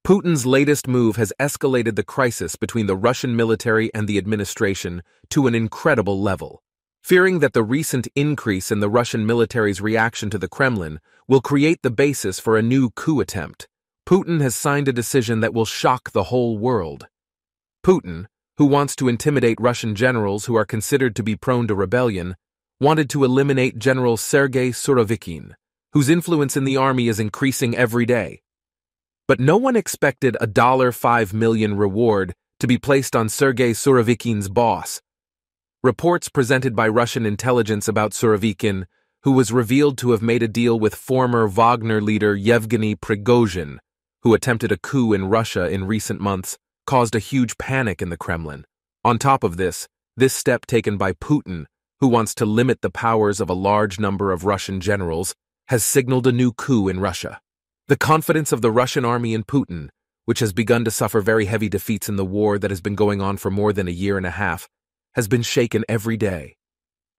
Putin's latest move has escalated the crisis between the Russian military and the administration to an incredible level. Fearing that the recent increase in the Russian military's reaction to the Kremlin will create the basis for a new coup attempt, Putin has signed a decision that will shock the whole world. Putin, who wants to intimidate Russian generals who are considered to be prone to rebellion, wanted to eliminate General Sergey Surovikin, whose influence in the army is increasing every day. But no one expected a $5 million reward to be placed on Sergey Surovikin's boss. Reports presented by Russian intelligence about Surovikin, who was revealed to have made a deal with former Wagner leader Yevgeny Prigozhin, who attempted a coup in Russia in recent months, caused a huge panic in the Kremlin. On top of this step taken by Putin, who wants to limit the powers of a large number of Russian generals, has signaled a new coup in Russia. The confidence of the Russian army in Putin, which has begun to suffer very heavy defeats in the war that has been going on for more than a year and a half, has been shaken every day.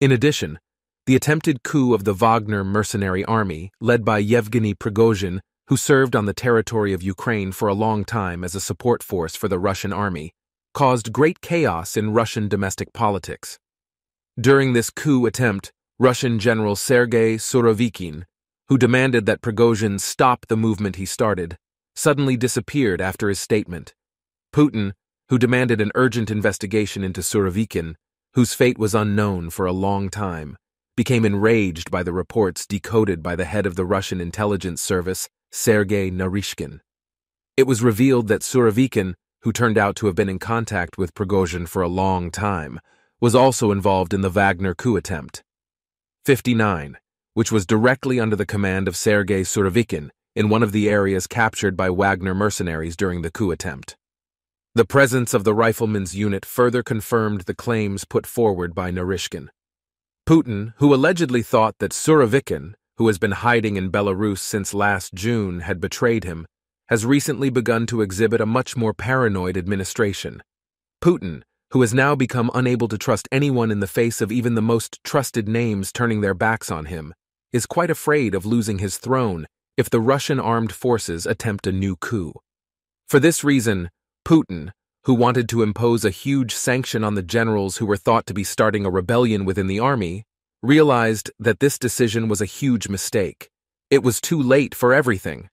In addition, the attempted coup of the Wagner mercenary army, led by Yevgeny Prigozhin, who served on the territory of Ukraine for a long time as a support force for the Russian army, caused great chaos in Russian domestic politics. During this coup attempt, Russian General Sergey Surovikin, who demanded that Prigozhin stop the movement he started, suddenly disappeared after his statement. Putin, who demanded an urgent investigation into Surovikin, whose fate was unknown for a long time, became enraged by the reports decoded by the head of the Russian intelligence service, Sergey Naryshkin. It was revealed that Surovikin, who turned out to have been in contact with Prigozhin for a long time, was also involved in the Wagner coup attempt. 59, which was directly under the command of Sergey Surovikin in one of the areas captured by Wagner mercenaries during the coup attempt. The presence of the riflemen's unit further confirmed the claims put forward by Naryshkin. Putin, who allegedly thought that Surovikin, who has been hiding in Belarus since last June, had betrayed him, has recently begun to exhibit a much more paranoid administration. Putin, who has now become unable to trust anyone in the face of even the most trusted names turning their backs on him, is quite afraid of losing his throne if the Russian armed forces attempt a new coup. For this reason, Putin, who wanted to impose a huge sanction on the generals who were thought to be starting a rebellion within the army, realized that this decision was a huge mistake. It was too late for everything.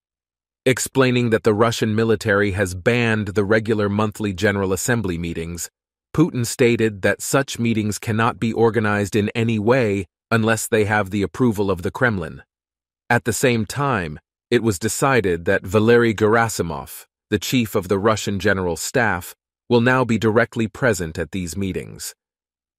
Explaining that the Russian military has banned the regular monthly General Assembly meetings, Putin stated that such meetings cannot be organized in any way unless they have the approval of the Kremlin. At the same time, it was decided that Valery Gerasimov, the chief of the Russian General Staff, will now be directly present at these meetings.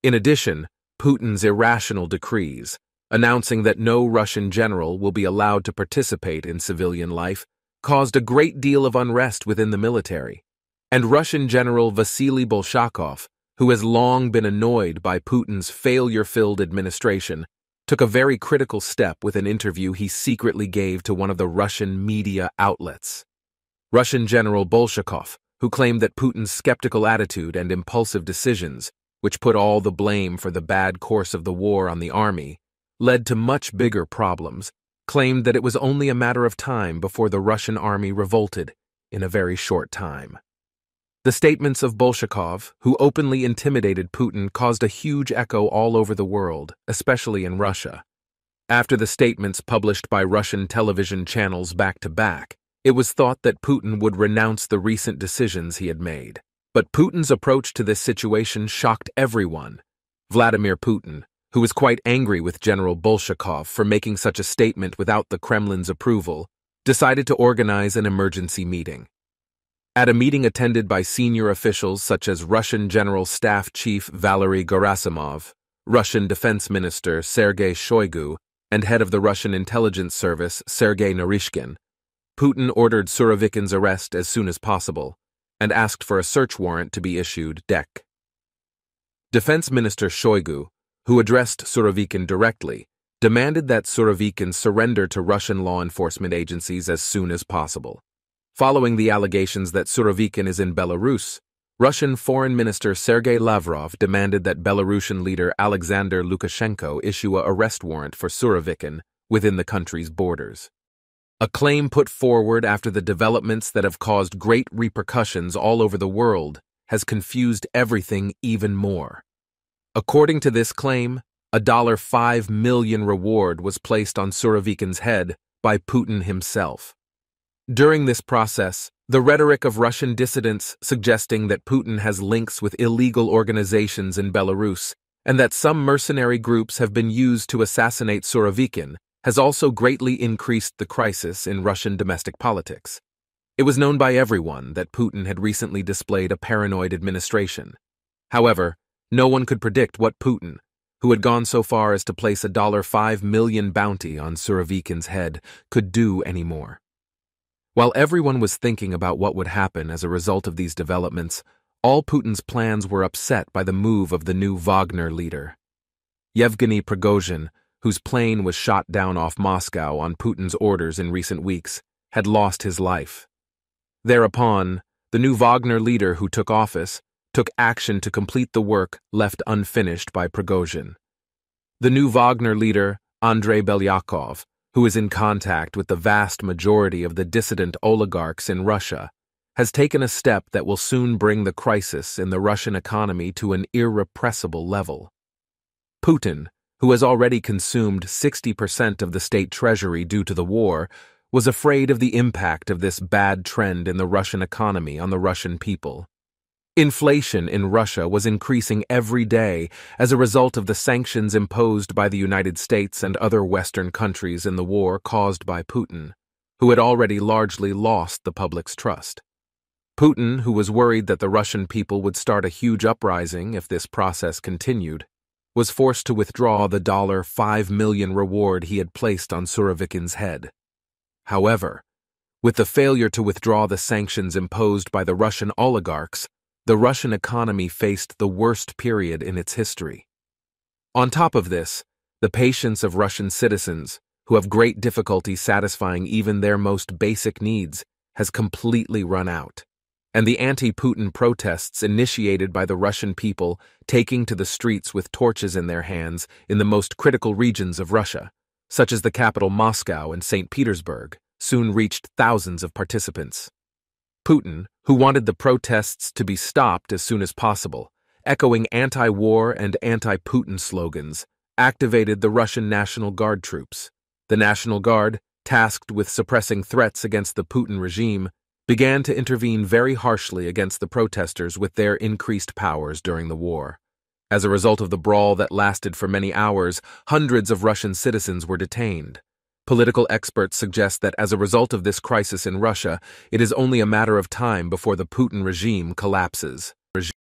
In addition, Putin's irrational decrees, announcing that no Russian general will be allowed to participate in civilian life, caused a great deal of unrest within the military. And Russian General Vasily Bolshakov, who has long been annoyed by Putin's failure-filled administration, took a very critical step with an interview he secretly gave to one of the Russian media outlets. Russian General Bolshakov, who claimed that Putin's skeptical attitude and impulsive decisions, which put all the blame for the bad course of the war on the army, led to much bigger problems, claimed that it was only a matter of time before the Russian army revolted in a very short time. The statements of Bolshakov, who openly intimidated Putin, caused a huge echo all over the world, especially in Russia. After the statements published by Russian television channels back-to-back, it was thought that Putin would renounce the recent decisions he had made. But Putin's approach to this situation shocked everyone. Vladimir Putin, who was quite angry with General Bolshakov for making such a statement without the Kremlin's approval, decided to organize an emergency meeting. At a meeting attended by senior officials such as Russian General Staff Chief Valery Gerasimov, Russian Defense Minister Sergei Shoigu, and head of the Russian intelligence service Sergei Naryshkin, Putin ordered Surovikin's arrest as soon as possible and asked for a search warrant to be issued. Defense Minister Shoigu, who addressed Surovikin directly, demanded that Surovikin surrender to Russian law enforcement agencies as soon as possible. Following the allegations that Surovikin is in Belarus, Russian Foreign Minister Sergei Lavrov demanded that Belarusian leader Alexander Lukashenko issue an arrest warrant for Surovikin within the country's borders. a claim put forward after the developments that have caused great repercussions all over the world has confused everything even more. According to this claim, a $5 million reward was placed on Surovikin's head by Putin himself. During this process, the rhetoric of Russian dissidents suggesting that Putin has links with illegal organizations in Belarus and that some mercenary groups have been used to assassinate Surovikin has also greatly increased the crisis in Russian domestic politics. It was known by everyone that Putin had recently displayed a paranoid administration. However, no one could predict what Putin, who had gone so far as to place a $5 million bounty on Surovikin's head, could do anymore. While everyone was thinking about what would happen as a result of these developments, all Putin's plans were upset by the move of the new Wagner leader. Yevgeny Prigozhin, whose plane was shot down off Moscow on Putin's orders in recent weeks, had lost his life. Thereupon, the new Wagner leader who took office took action to complete the work left unfinished by Prigozhin. The new Wagner leader, Andrei Belyakov, who is in contact with the vast majority of the dissident oligarchs in Russia, has taken a step that will soon bring the crisis in the Russian economy to an irrepressible level. Putin, who has already consumed 60% of the state treasury due to the war, was afraid of the impact of this bad trend in the Russian economy on the Russian people. Inflation in Russia was increasing every day as a result of the sanctions imposed by the United States and other Western countries in the war caused by Putin, who had already largely lost the public's trust. Putin, who was worried that the Russian people would start a huge uprising if this process continued, was forced to withdraw the $5 million reward he had placed on Surovikin's head. However, with the failure to withdraw the sanctions imposed by the Russian oligarchs, the Russian economy faced the worst period in its history. On top of this, the patience of Russian citizens, who have great difficulty satisfying even their most basic needs, has completely run out, and the anti-Putin protests initiated by the Russian people taking to the streets with torches in their hands in the most critical regions of Russia, such as the capital Moscow and St. Petersburg, soon reached thousands of participants. Putin, who wanted the protests to be stopped as soon as possible, echoing anti-war and anti-Putin slogans, activated the Russian National Guard troops. The National Guard, tasked with suppressing threats against the Putin regime, began to intervene very harshly against the protesters with their increased powers during the war. As a result of the brawl that lasted for many hours, hundreds of Russian citizens were detained. Political experts suggest that as a result of this crisis in Russia, it is only a matter of time before the Putin regime collapses.